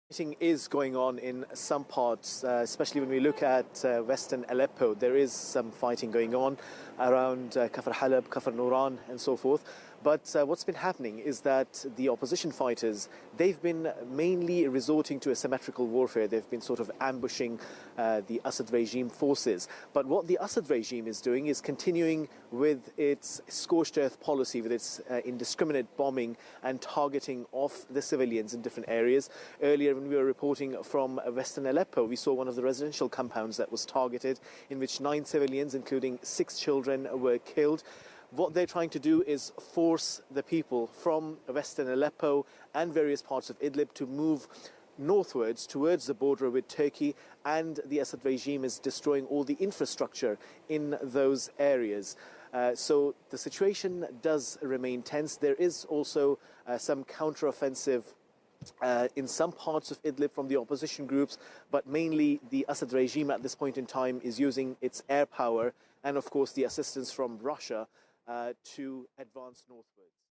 Fighting is going on in some parts, especially when we look at western Aleppo. There is some fighting going on around Kafr Halab, Kafr Nuran and so forth. But what's been happening is that the opposition fighters, they've been mainly resorting to asymmetrical warfare. They've been sort of ambushing the Assad regime forces. But what the Assad regime is doing is continuing with its scorched earth policy, with its indiscriminate bombing and targeting of the civilians in different areas. Earlier, when we were reporting from western Aleppo, we saw one of the residential compounds that was targeted, in which 9 civilians, including 6 children, were killed. What they're trying to do is force the people from western Aleppo and various parts of Idlib to move northwards towards the border with Turkey, and the Assad regime is destroying all the infrastructure in those areas. So the situation does remain tense. There is also some counteroffensive in some parts of Idlib from the opposition groups, but mainly the Assad regime at this point in time is using its air power and, of course, the assistance from Russia to advance northwards.